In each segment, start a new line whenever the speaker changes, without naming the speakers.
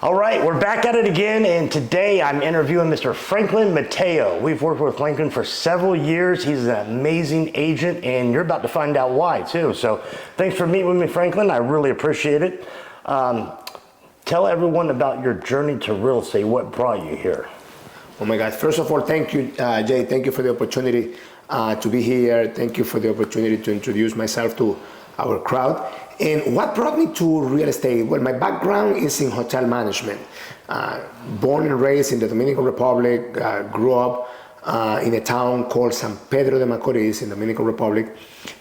All right, we're back at it again, and today I'm interviewing Mr. Franklin Mateo. We've worked with Franklin for several years. He's an amazing agent, and you're about to find out why, too. So thanks for meeting with me, Franklin. I really appreciate it. Tell everyone about your journey to real estate. What brought you here?
Oh my God. First of all, thank you, Jay. Thank you for the opportunity to be here. Thank you for the opportunity to introduce myself to our crowd. And what brought me to real estate? Well, my background is in hotel management. Born and raised in the Dominican Republic, grew up in a town called San Pedro de Macorís in the Dominican Republic.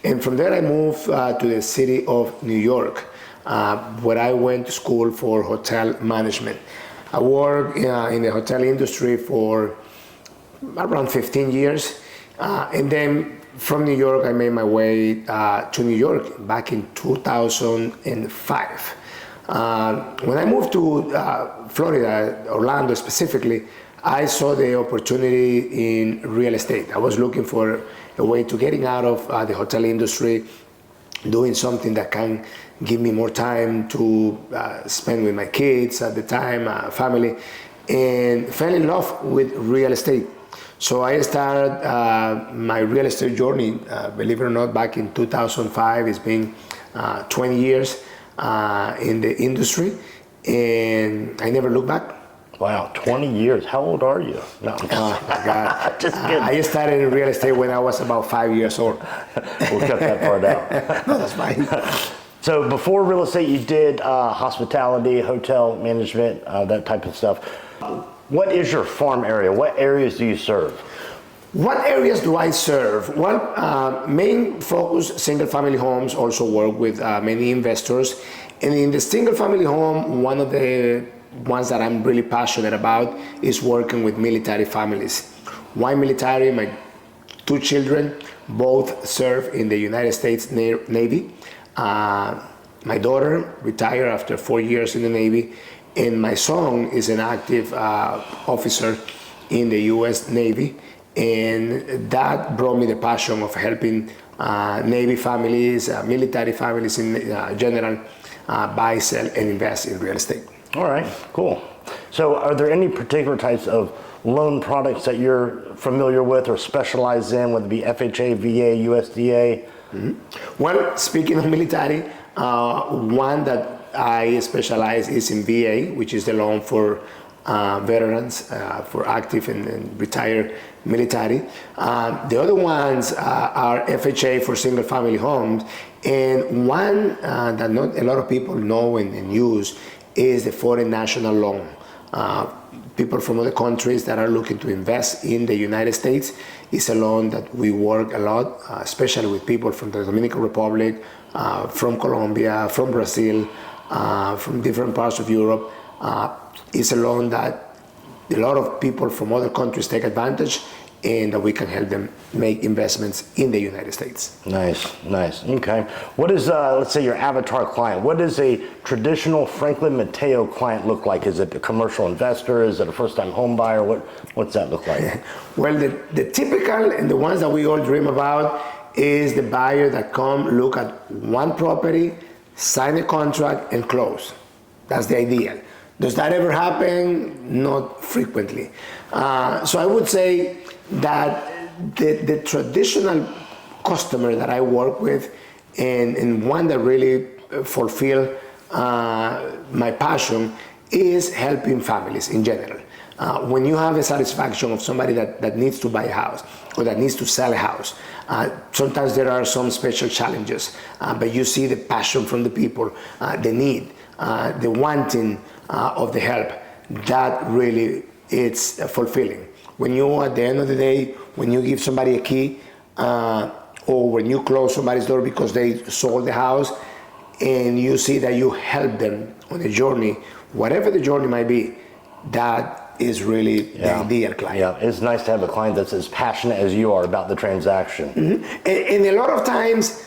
And from there I moved to the city of New York, where I went to school for hotel management. I worked in the hotel industry for around 15 years. And then from New York, I made my way to New York back in 2005. When I moved to Florida, Orlando specifically, I saw the opportunity in real estate. I was looking for a way to getting out of the hotel industry, doing something that can give me more time to spend with my kids at the time, family, and fell in love with real estate. So I started my real estate journey, believe it or not, back in 2005. It's been 20 years in the industry, and I never looked back.
Wow, 20 years. How old are you? No,
Oh my God.
just kidding.
I started in real estate when I was about 5 years old.
We'll cut that part out.
No, that's fine.
So before real estate, you did hospitality, hotel management, that type of stuff. What is your farm area? What areas do you serve?
What areas do I serve? Well, main focus, single family homes, also work with many investors. And in the single family home, one of the ones that I'm really passionate about is working with military families. Why military? My two children both serve in the United States Navy. My daughter retired after 4 years in the Navy, and my son is an active officer in the U.S. Navy, and that brought me the passion of helping Navy families, military families in general, buy, sell, and invest in real estate.
All right, cool. So are there any particular types of loan products that you're familiar with or specialize in, whether it be FHA, VA, USDA?
Mm-hmm. Well, speaking of military, one that I specialize is in VA, which is the loan for veterans, for active and retired military. The other ones are FHA for single family homes. And one that not a lot of people know and use is the foreign national loan. People from other countries that are looking to invest in the United States. Is a loan that we work a lot, especially with people from the Dominican Republic, from Colombia, from Brazil, from different parts of Europe. It's a loan that a lot of people from other countries take advantage, and that we can help them make investments in the United States.
Nice, nice. Okay. What is, let's say, your avatar client? What does a traditional Franklin Mateo client look like? Is it a commercial investor? Is it a first-time home buyer? What's that look like?
Well, the typical and the ones that we all dream about is the buyer that come, look at one property, sign a contract, and close. That's the ideal. Does that ever happen? Not frequently. So I would say that the traditional customer that I work with, and one that really fulfill my passion, is helping families in general. When you have a satisfaction of somebody that needs to buy a house or that needs to sell a house, sometimes there are some special challenges, but you see the passion from the people, the need, the wanting of the help, that really it's fulfilling. When you, at the end of the day, when you give somebody a key, or when you close somebody's door because they sold the house, and you see that you help them on a journey, whatever the journey might be, that is really the ideal client.
Yeah, it's nice to have a client that's as passionate as you are about the transaction.
Mm-hmm. And a lot of times,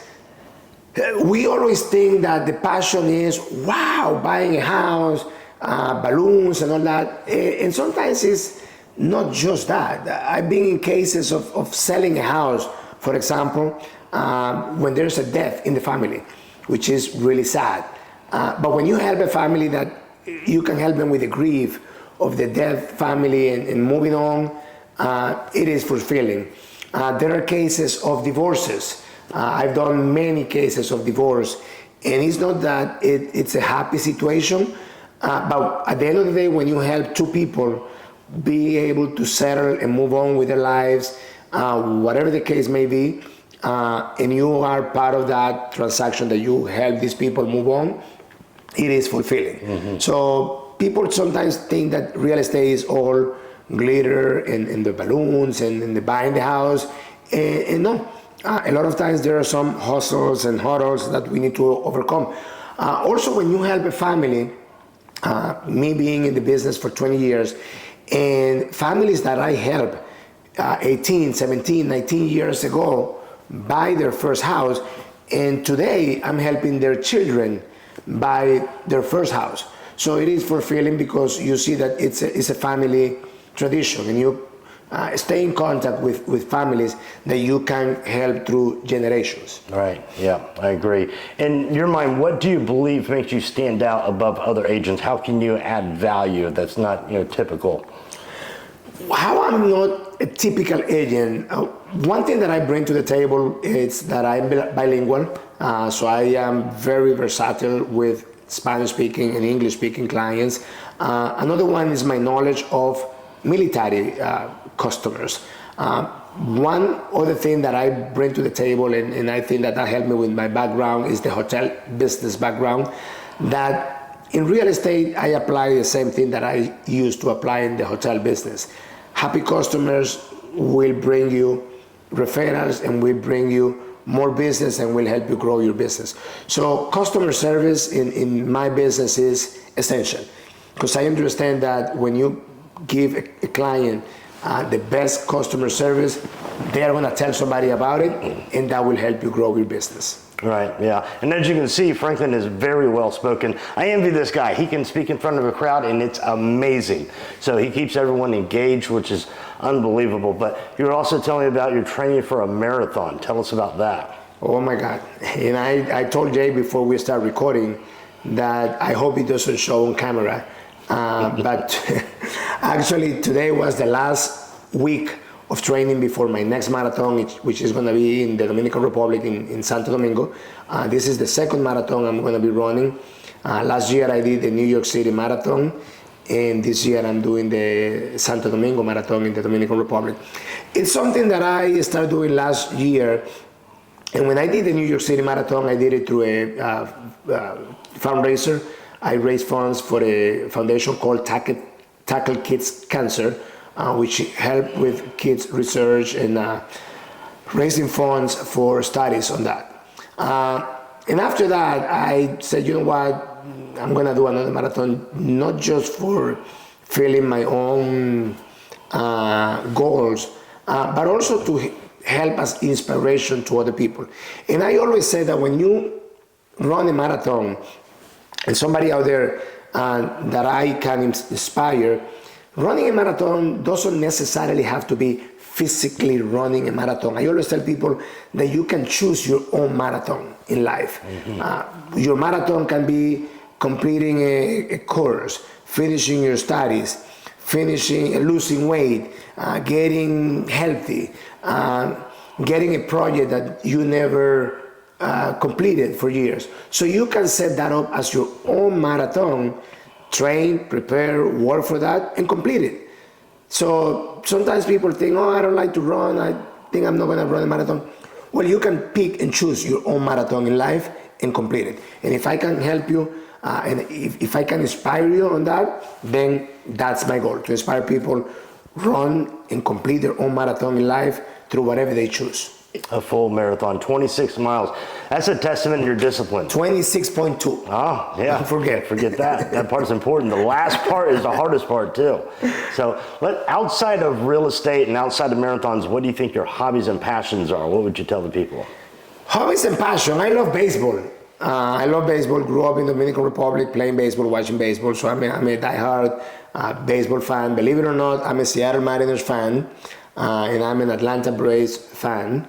we always think that the passion is, wow, buying a house, balloons and all that. And sometimes it's not just that. I've been in cases of selling a house, for example, when there's a death in the family, which is really sad. But when you help a family that you can help them with the grief of the dead family and moving on, it is fulfilling. There are cases of divorces. I've done many cases of divorce, and it's not that it's a happy situation, but at the end of the day, when you help two people be able to settle and move on with their lives, whatever the case may be, and you are part of that transaction that you help these people move on, it is fulfilling. Mm-hmm. So people sometimes think that real estate is all glitter and the balloons and the buying the house, and no. A lot of times there are some hustles and hurdles that we need to overcome. Also, when you help a family, me being in the business for 20 years, and families that I helped 18, 17, 19 years ago buy their first house, and today I'm helping their children buy their first house. So it is fulfilling because you see that it's a family tradition, and you stay in contact with families that you can help through generations.
Right, yeah, I agree. In your mind, what do you believe makes you stand out above other agents? How can you add value that's not, typical?
How I'm not a typical agent, one thing that I bring to the table is that I'm bilingual, so I am very versatile with Spanish-speaking and English-speaking clients. Another one is my knowledge of military customers. One other thing that I bring to the table, and I think that helped me with my background, is the hotel business background. That in real estate, I apply the same thing that I used to apply in the hotel business. Happy customers will bring you referrals and will bring you more business and will help you grow your business. So customer service in my business is essential, because I understand that when you give a client the best customer service, they're going to tell somebody about it, and that will help you grow your business.
Right, yeah. And as you can see, Franklin is very well spoken. I envy this guy. He can speak in front of a crowd, and it's amazing. So he keeps everyone engaged, which is unbelievable. But you were also telling me about your training for a marathon. Tell us about that.
Oh my God. And I told Jay before we start recording that I hope it doesn't show on camera. But actually today was the last week of training before my next marathon, which is going to be in the Dominican Republic in Santo Domingo. This is the second marathon I'm going to be running. Last year I did the New York City Marathon, and this year I'm doing the Santo Domingo Marathon in the Dominican Republic. It's something that I started doing last year, and when I did the New York City Marathon, I did it through a fundraiser. I raised funds for a foundation called Tackle Kids Cancer, which help with kids research and raising funds for studies on that. And after that, I said, you know what, I'm gonna do another marathon, not just for filling my own goals, but also to help as inspiration to other people. And I always say that when you run a marathon, and somebody out there that I can inspire, running a marathon doesn't necessarily have to be physically running a marathon. I always tell people that you can choose your own marathon in life. Mm-hmm. Your marathon can be completing a course, finishing your studies, losing weight, getting healthy, getting a project that you never completed for years. So you can set that up as your own marathon, train, prepare, work for that, and complete it. So sometimes people think, oh, I don't like to run, I think I'm not going to run a marathon. Well, you can pick and choose your own marathon in life and complete it. And if I can help you, and if I can inspire you on that, then that's my goal, to inspire people, run and complete their own marathon in life through whatever they choose.
A full marathon, 26 miles. That's a testament to your discipline.
26.2.
Oh, yeah. Forget that. That part's important. The last part is the hardest part, too. So, outside of real estate and outside of marathons, what do you think your hobbies and passions are? What would you tell the people?
Hobbies and passion. I love baseball. Grew up in the Dominican Republic playing baseball, watching baseball. So I'm a diehard baseball fan. Believe it or not, I'm a Seattle Mariners fan, and I'm an Atlanta Braves fan.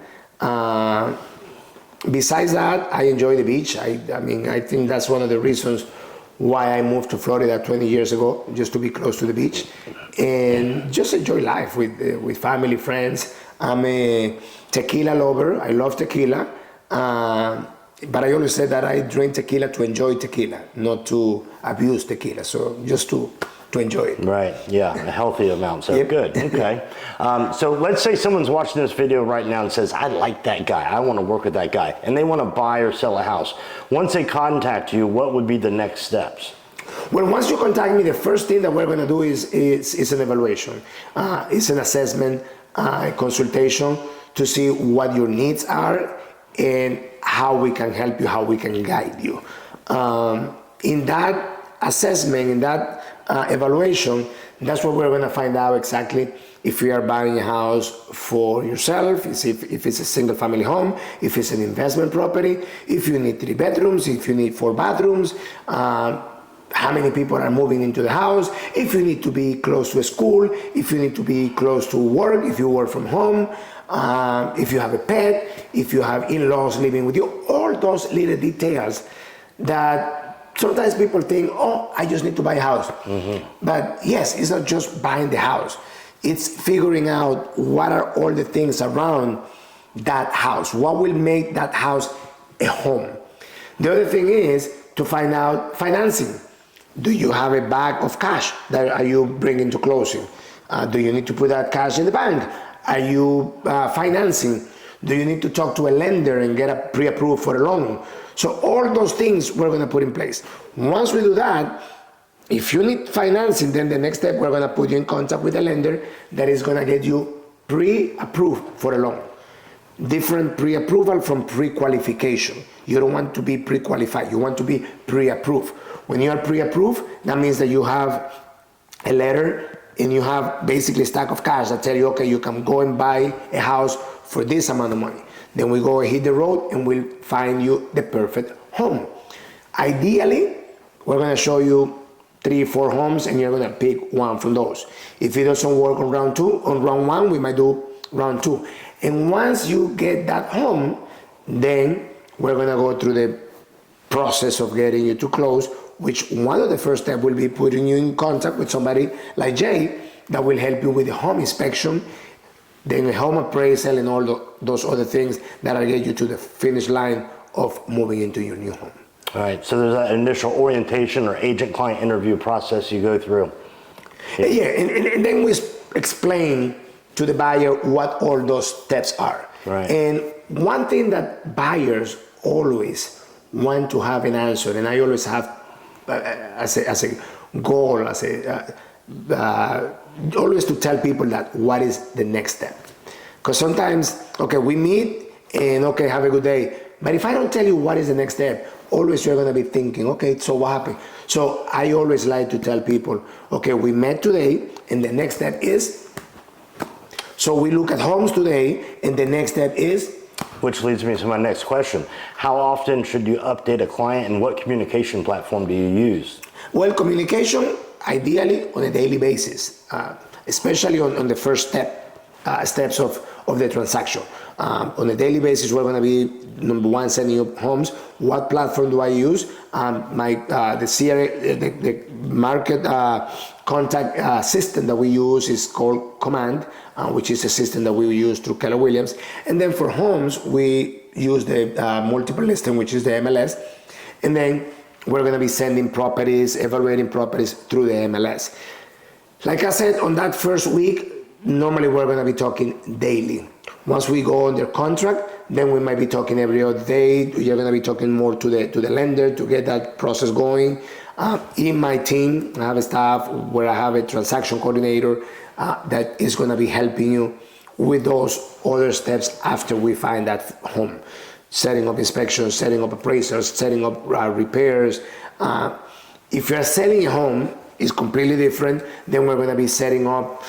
Besides that, I enjoy the beach. I think that's one of the reasons why I moved to Florida 20 years ago, just to be close to the beach and just enjoy life with family, friends. I'm a tequila lover. I love tequila. But I always said that I drink tequila to enjoy tequila, not to abuse tequila. So just to enjoy it.
Right, yeah, a healthy amount, so
Yep.
good, okay. So let's say someone's watching this video right now and says, I like that guy, I want to work with that guy, and they want to buy or sell a house. Once they contact you, what would be the next steps?
Well, once you contact me, the first thing that we're going to do is an evaluation. It's an assessment, consultation to see what your needs are and how we can help you, how we can guide you. In that assessment, in that evaluation, that's what we're going to find out exactly if you are buying a house for yourself, if it's a single family home, if it's an investment property, if you need 3 bedrooms, if you need 4 bathrooms, how many people are moving into the house, if you need to be close to a school, if you need to be close to work, if you work from home, if you have a pet, if you have in-laws living with you, all those little details that sometimes people think, oh, I just need to buy a house. But yes, it's not just buying the house. It's figuring out what are all the things around that house. What will make that house a home? The other thing is to find out financing. Do you have a bag of cash that are you bringing to closing? Do you need to put that cash in the bank? Are you financing? Do you need to talk to a lender and get a pre-approved for a loan? So all those things we're going to put in place. Once we do that, if you need financing, then the next step, we're going to put you in contact with a lender that is going to get you pre-approved for a loan. Different pre-approval from pre-qualification. You don't want to be pre-qualified. You want to be pre-approved. When you are pre-approved, that means that you have a letter and you have basically a stack of cash that tell you, okay, you can go and buy a house for this amount of money. Then we go and hit the road and we'll find you the perfect home. Ideally, we're going to show you 3 or 4 homes and you're going to pick one from those. If it doesn't work on round 2, on round 1, we might do round 2. And once you get that home, then we're going to go through the process of getting you to close, which one of the first steps will be putting you in contact with somebody like Jay that will help you with the home inspection, then a home appraisal and all those other things that will get you to the finish line of moving into your new home.
All right, so there's that initial orientation or agent-client interview process you go through.
Yeah, and then we explain to the buyer what all those steps are.
Right.
And one thing that buyers always want to have an answer, and I always have as a goal, always to tell people that what is the next step. Because sometimes, okay, we meet and okay, have a good day. But if I don't tell you what is the next step, always you're going to be thinking, okay, so what happened? So I always like to tell people, okay, we met today and the next step is, so we look at homes today and the next step is.
Which leads me to my next question. How often should you update a client and what communication platform do you use?
Well, communication, ideally on a daily basis, especially on the first steps of the transaction. On a daily basis, we're going to be, number one, sending you homes. What platform do I use? The CRA, the market contact system that we use is called Command, which is a system that we use through Keller Williams. And then for homes, we use the multiple listing, which is the MLS. And then we're going to be sending properties, evaluating properties through the MLS. Like I said, on that first week, normally we're going to be talking daily. Once we go under contract, then we might be talking every other day. You're going to be talking more to the lender to get that process going. In my team, I have a staff where I have a transaction coordinator that is going to be helping you with those other steps after we find that home. Setting up inspections, setting up appraisals, setting up repairs. If you're selling a home, it's completely different. Then we're going to be setting up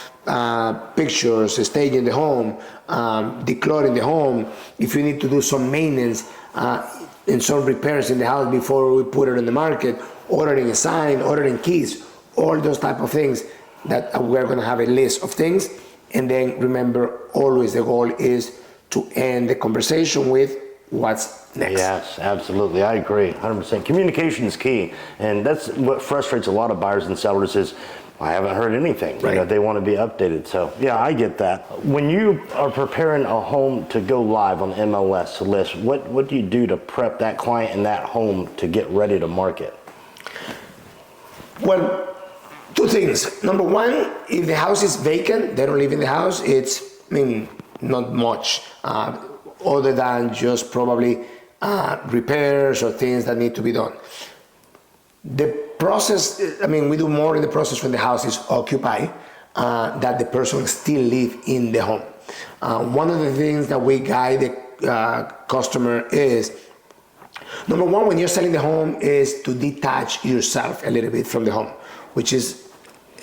pictures, staging the home, decluttering the home. If you need to do some maintenance and some repairs in the house before we put it in the market, ordering a sign, ordering keys, all those type of things that we're going to have a list of things. And then remember, always the goal is to end the conversation with what's next.
Yes, absolutely. I agree. 100%. Communication is key. And that's what frustrates a lot of buyers and sellers is, I haven't heard anything.
Right.
You know, they want to be updated. So yeah, I get that. When you are preparing a home to go live on the MLS list, what do you do to prep that client and that home to get ready to market?
Well, two things. Number one, if the house is vacant, they don't live in the house, not much other than just probably repairs or things that need to be done. The process, we do more in the process when the house is occupied, that the person still live in the home. One of the things that we guide the customer is, number one, when you're selling the home, is to detach yourself a little bit from the home, which is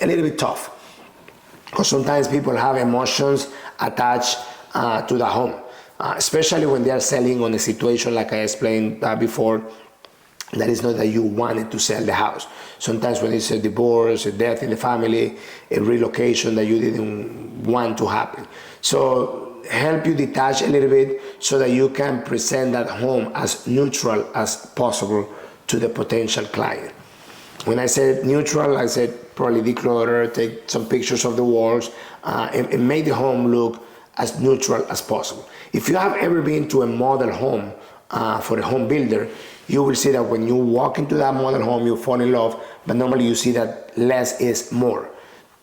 a little bit tough. Because sometimes people have emotions attached to the home, especially when they are selling on a situation like I explained before, that is not that you wanted to sell the house. Sometimes when it's a divorce, a death in the family, a relocation that you didn't want to happen. So help you detach a little bit so that you can present that home as neutral as possible to the potential client. When I said neutral, I said probably declutter, take some pictures of the walls, and make the home look as neutral as possible. If you have ever been to a model home for a home builder, you will see that when you walk into that model home, you fall in love, but normally you see that less is more.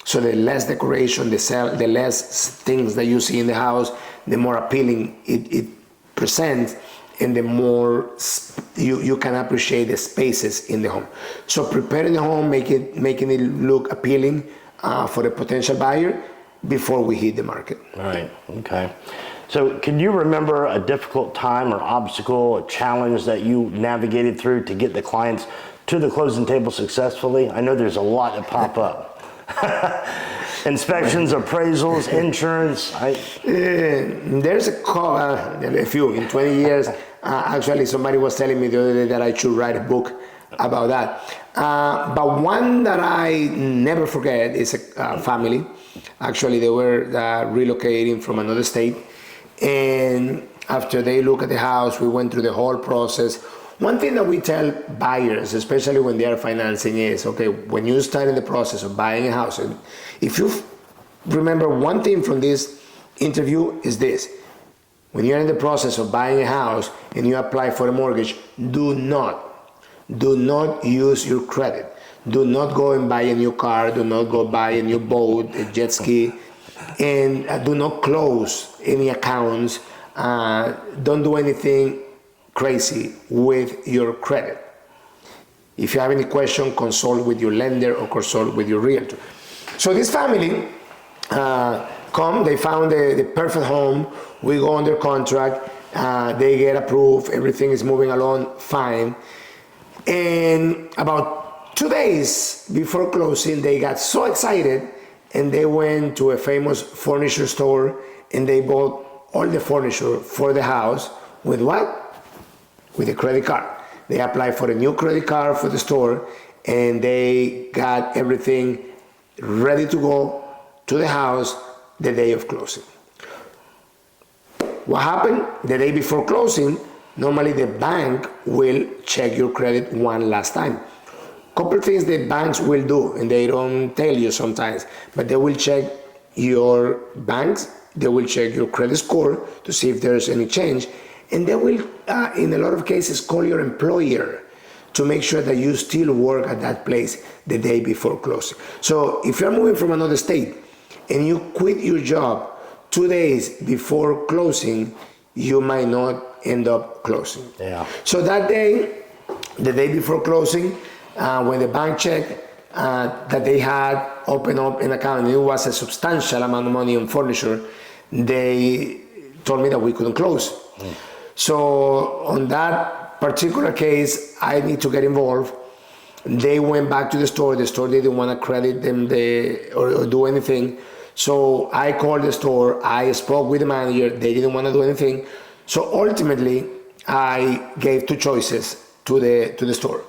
So the less decoration, the less things that you see in the house, the more appealing it presents, and the more you can appreciate the spaces in the home. So preparing the home, making it look appealing for a potential buyer before we hit the market.
All right, okay. So can you remember a difficult time or obstacle, a challenge that you navigated through to get the clients to the closing table successfully? I know there's a lot that pop up. Inspections, appraisals, insurance.
There's a few in 20 years. Actually, somebody was telling me the other day that I should write a book about that. But one that I never forget is a family. Actually, they were relocating from another state. And after they look at the house, we went through the whole process. One thing that we tell buyers, especially when they are financing, is, okay, when you start in the process of buying a house, and if you remember one thing from this interview is this: when you're in the process of buying a house and you apply for a mortgage, do not use your credit. Do not go and buy a new car. Do not go buy a new boat, a jet ski, and do not close any accounts. Don't do anything crazy with your credit. If you have any question, consult with your lender or consult with your realtor. So this family they found the perfect home. We go under contract. They get approved. Everything is moving along fine. And about 2 days before closing, they got so excited and they went to a famous furniture store and they bought all the furniture for the house with what? With a credit card. They applied for a new credit card for the store and they got everything ready to go to the house the day of closing. What happened? The day before closing, normally the bank will check your credit one last time. Couple things that banks will do, and they don't tell you sometimes, but they will check your banks, they will check your credit score to see if there's any change, and they will, in a lot of cases, call your employer to make sure that you still work at that place the day before closing. So if you're moving from another state and you quit your job 2 days before closing, you might not end up closing.
Yeah.
So that day, the day before closing, when the bank checked that they had opened up an account and it was a substantial amount of money on furniture, they told me that we couldn't close. So on that particular case, I need to get involved. They went back to the store didn't want to credit them or do anything. So I called the store, I spoke with the manager, they didn't want to do anything. So ultimately, I gave two choices to the store.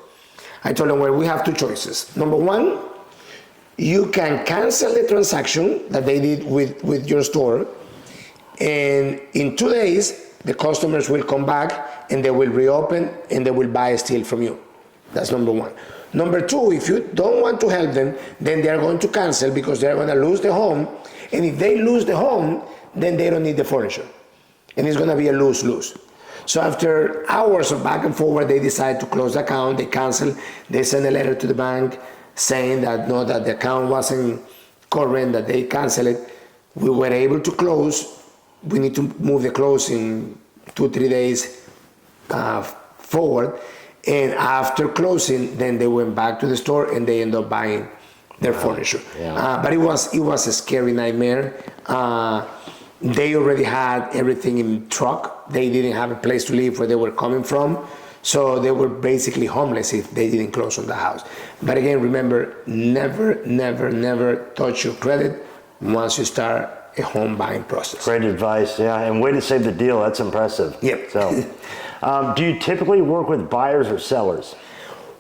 I told them, well, we have two choices. Number one, you can cancel the transaction that they did with your store, and in 2 days, the customers will come back and they will reopen and they will buy still from you. That's number one. Number two, if you don't want to help them, then they are going to cancel because they're going to lose the home. And if they lose the home, then they don't need the furniture. And it's going to be a lose-lose. So after hours of back and forward, they decide to close the account, they cancel, they send a letter to the bank saying that no, that the account wasn't current, that they cancel it. We were able to close. We need to move the close in 2-3 days forward. And after closing, then they went back to the store and they end up buying their furniture. Yeah. But it was a scary nightmare. They already had everything in truck. They didn't have a place to live where they were coming from. So they were basically homeless if they didn't close on the house. But again, remember, never touch your credit once you start a home buying process.
Great advice, yeah, and way to save the deal. That's impressive.
Yep.
So, do you typically work with buyers or sellers?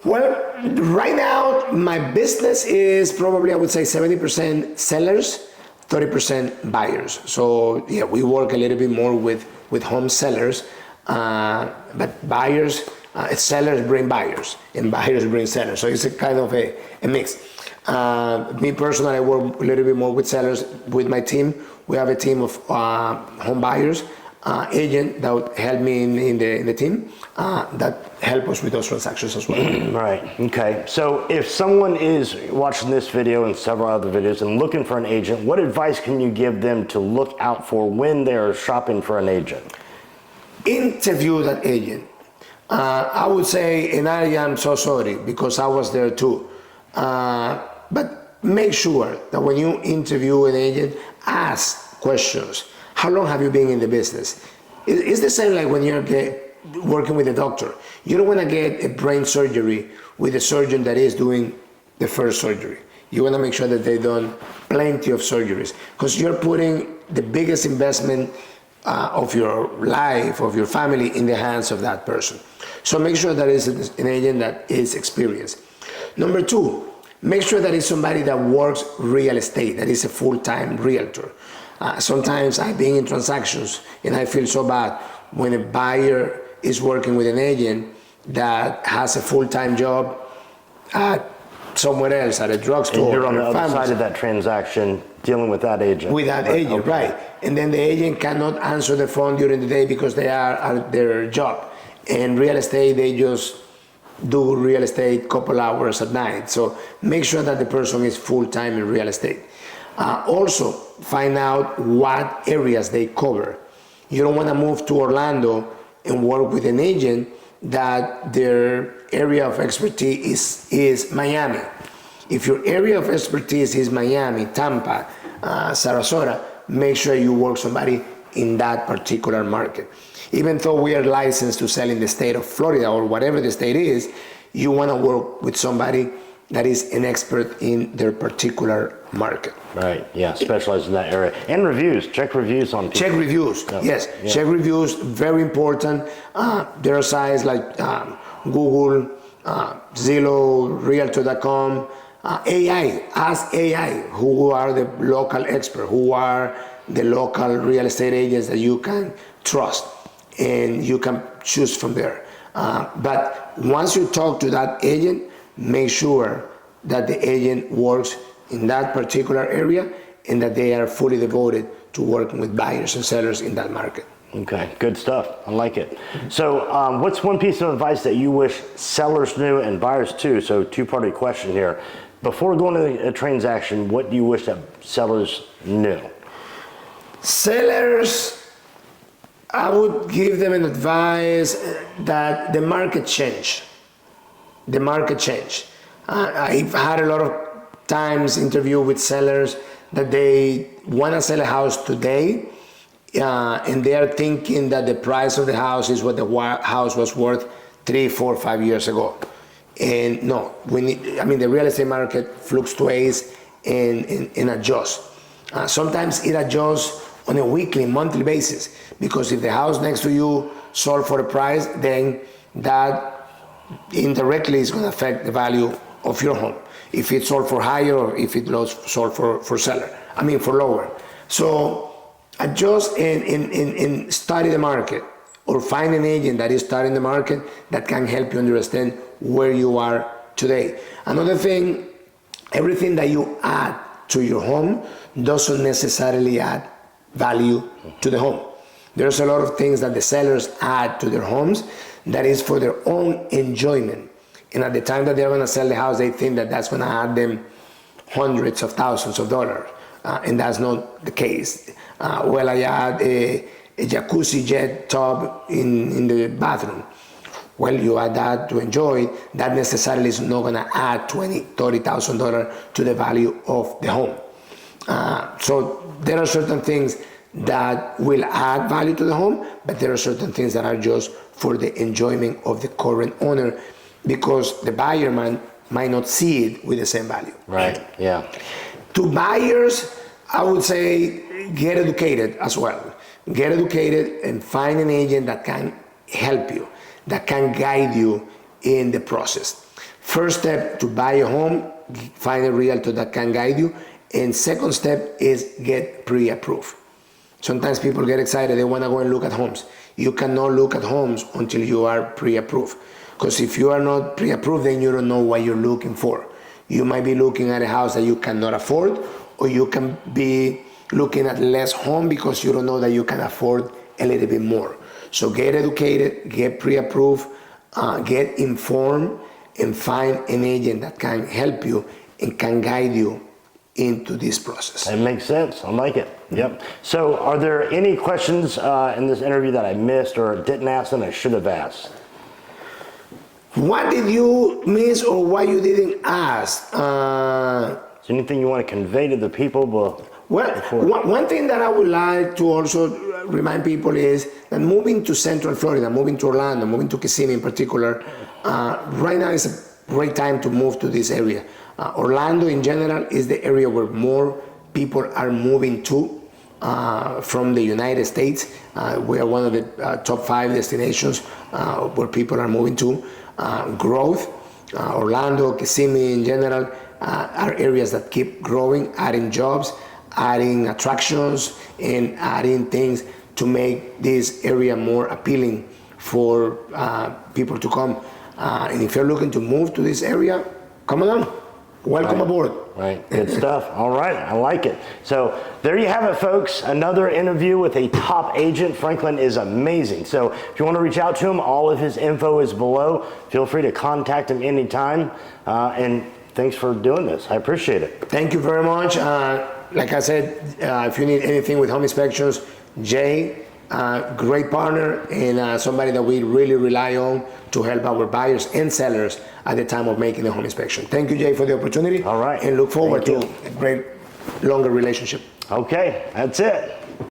Well, right now, my business is probably, I would say, 70% sellers, 30% buyers. So yeah, we work a little bit more with home sellers, but buyers, sellers bring buyers and buyers bring sellers. So it's a kind of a mix. Me personally, I work a little bit more with sellers. With my team, we have a team of home buyers, agent that would help me in the team that help us with those transactions as well.
Right. Okay. So if someone is watching this video and several other videos and looking for an agent, what advice can you give them to look out for when they're shopping for an agent?
Interview that agent. I would say, and I am so sorry because I was there too. But make sure that when you interview an agent, ask questions. How long have you been in the business? It's the same like when you're working with a doctor. You don't want to get a brain surgery with a surgeon that is doing the first surgery. You want to make sure that they've done plenty of surgeries because you're putting the biggest investment of your life, of your family in the hands of that person. So make sure that it's an agent that is experienced. Number two, make sure that it's somebody that works real estate, that is a full-time realtor. Sometimes I've been in transactions and I feel so bad when a buyer is working with an agent that has a full-time job at somewhere else, at a drugstore.
And you're on the other side of that transaction dealing with that agent.
With that agent, okay. Right. And then the agent cannot answer the phone during the day because they are at their job. In real estate, they just do real estate couple hours at night. So make sure that the person is full-time in real estate. Also, find out what areas they cover. You don't want to move to Orlando and work with an agent that their area of expertise is Miami. If your area of expertise is Miami, Tampa, Sarasota, make sure you work somebody in that particular market. Even though we are licensed to sell in the state of Florida or whatever the state is, you want to work with somebody that is an expert in their particular market.
Right, yeah, specialize in that area. And reviews, check reviews on people.
Check reviews, yes. Yeah. Check reviews, very important. There are sites like Google, Zillow, Realtor.com. AI, ask AI who are the local experts, who are the local real estate agents that you can trust, and you can choose from there. But once you talk to that agent, make sure that the agent works in that particular area and that they are fully devoted to working with buyers and sellers in that market.
Okay, good stuff. I like it. So what's one piece of advice that you wish sellers knew and buyers too? So two-part question here. Before going to a transaction, what do you wish that sellers knew? Sellers,
I would give them an advice that the market changed. The market changed. I've had a lot of times interview with sellers that they want to sell a house today, and they are thinking that the price of the house is what the house was worth 3, 4, 5 years ago. And no, the real estate market fluctuates and adjusts. Sometimes it adjusts on a weekly, monthly basis, because if the house next to you sold for a price, then that indirectly is going to affect the value of your home. If it sold for higher or if it sold for lower. So adjust and study the market. or find an agent that is starting the market that can help you understand where you are today. Another thing, everything that you add to your home doesn't necessarily add value to the home. There's a lot of things that the sellers add to their homes that is for their own enjoyment. And at the time that they're going to sell the house, they think that that's going to add them hundreds of thousands of dollars. And that's not the case. Well, I add a jacuzzi jet tub in the bathroom. Well, you add that to enjoy it. That necessarily is not going to add $20,000, $30,000 to the value of the home. So there are certain things that will add value to the home, but there are certain things that are just for the enjoyment of the current owner, because the buyer might not see it with the same value.
Right, yeah.
To buyers, I would say get educated as well. Get educated and find an agent that can help you, that can guide you in the process. First step to buy a home, find a realtor that can guide you. And second step is get pre-approved. Sometimes people get excited, they want to go and look at homes. You cannot look at homes until you are pre-approved. Because if you are not pre-approved, then you don't know what you're looking for. You might be looking at a house that you cannot afford, or you can be looking at less home because you don't know that you can afford a little bit more. So get educated, get pre-approved, get informed, and find an agent that can help you and can guide you into this process.
It makes sense. I like it. Yep. So are there any questions in this interview that I missed or didn't ask and I should have asked?
What did you miss or what you didn't ask?
Is there anything you want to convey to the people?
One thing that I would like to also remind people is that moving to Central Florida, moving to Orlando, moving to Kissimmee in particular, right now is a great time to move to this area. Orlando in general is the area where more people are moving to from the United States. We are one of the top 5 destinations where people are moving to. Growth, Orlando, Kissimmee in general are areas that keep growing, adding jobs, adding attractions, and adding things to make this area more appealing for people to come. And if you're looking to move to this area, come along. Welcome aboard.
Right, good stuff. All right, I like it. So there you have it, folks. Another interview with a top agent. Franklin is amazing. So if you want to reach out to him, all of his info is below. Feel free to contact him anytime. And thanks for doing this. I appreciate it.
Thank you very much. Like I said, if you need anything with home inspections, Jay, great partner and somebody that we really rely on to help our buyers and sellers at the time of making the home inspection. Thank you, Jay, for the opportunity.
All right.
And look forward
Thank
to
you.
a great, longer relationship.
Okay, that's it.